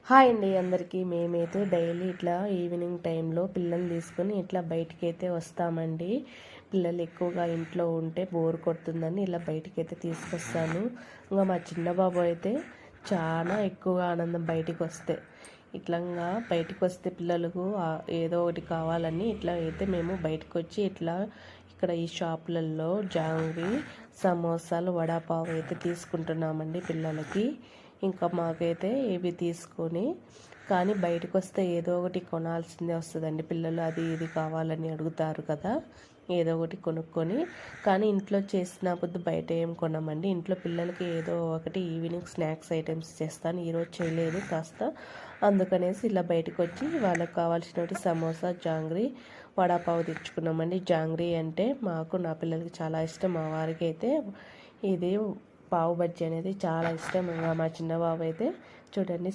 Hi అండి అందరికీ. మేమైతే డైలీ ఇట్లా ఈవినింగ్ టైంలో పిల్లల్ని తీసుకొని ఇట్లా బయటికైతే వస్తామండి. పిల్లలు ఎక్కువగా ఇంట్లో ఉంటే బోర్ కొడుతుందని ఇలా బయటికైతే తీసుకొస్తాను. ఇంకా మా చిన్న బాబు అయితే చాలా ఎక్కువగా ఆనందం బయటికి వస్తే. ఇట్లా బయటికి వస్తే పిల్లలకు ఏదో ఒకటి కావాలని ఇట్లా అయితే మేము బయటకు వచ్చి ఇట్లా ఇక్కడ ఈ షాపులలో జాంగ్రీ, సమోసాలు, వడాపావు అయితే తీసుకుంటున్నామండి పిల్లలకి. ఇంకా మాకైతే ఇవి తీసుకొని కానీ బయటకు వస్తే ఏదో ఒకటి కొనాల్సిందే వస్తుందండి. పిల్లలు అది ఇది కావాలని అడుగుతారు కదా, ఏదో ఒకటి కొనుక్కొని. కానీ ఇంట్లో చేసిన పొద్దు బయట ఏం కొనమండి. ఇంట్లో పిల్లలకి ఏదో ఒకటి ఈవినింగ్ స్నాక్స్ ఐటమ్స్ చేస్తాను. ఈరోజు చేయలేదు కాస్త, అందుకనేసి ఇలా బయటకు వచ్చి వాళ్ళకి కావాల్సినవి సమోసా, జాంగ్రీ, వడాపావు తెచ్చుకున్నామండి. జాంగ్రీ అంటే మాకు, నా పిల్లలకి చాలా ఇష్టం. మా వారికి అయితే ఇది పావు బజ్జీ అనేది చాలా ఇష్టం. మా చిన్న బాబు అయితే చూడండి